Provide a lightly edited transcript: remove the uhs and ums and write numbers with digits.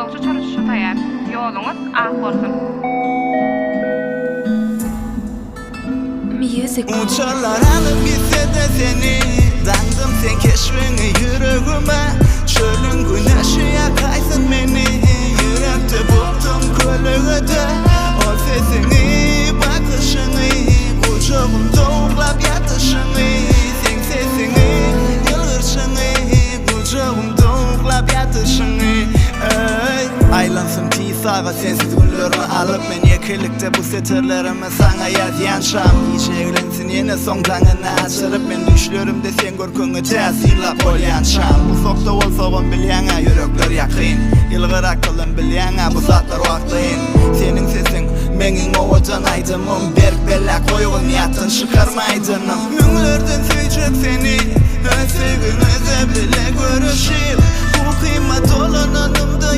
ýoluňyzy çürüşüşe taýar. Ýoluňyz ak bolsun. Music. Uçarlar alıp gitse de seni, dandım sen keşfini yüreğime. Çölün güneşi yakaysın beni, yürekte buldum kölüğüde. O sesini, bakışını, kucağım doğuklap yatışını. Sen sesini, yılgırşını, kucağım doğuklap yatışını. Aylansın sağa sensiz günlerimi alıp men yekilikte bu setirlerimi sana yazyanşam. Hiç evlensin yine songdanını açırıp men düşlerimde sen görkünü tesirlap olyanşam. Bu sokta olsa ben bilyana yürekler yakın, yılgırak kılın bilyana bu zatlar vaktayın. Senin sesin menin ovacan aydımım, berk bella koyun yatın çıkarmaydınım. Münglerden söyleyecek seni, sevginize bile görüşüp bu kıymet olananımda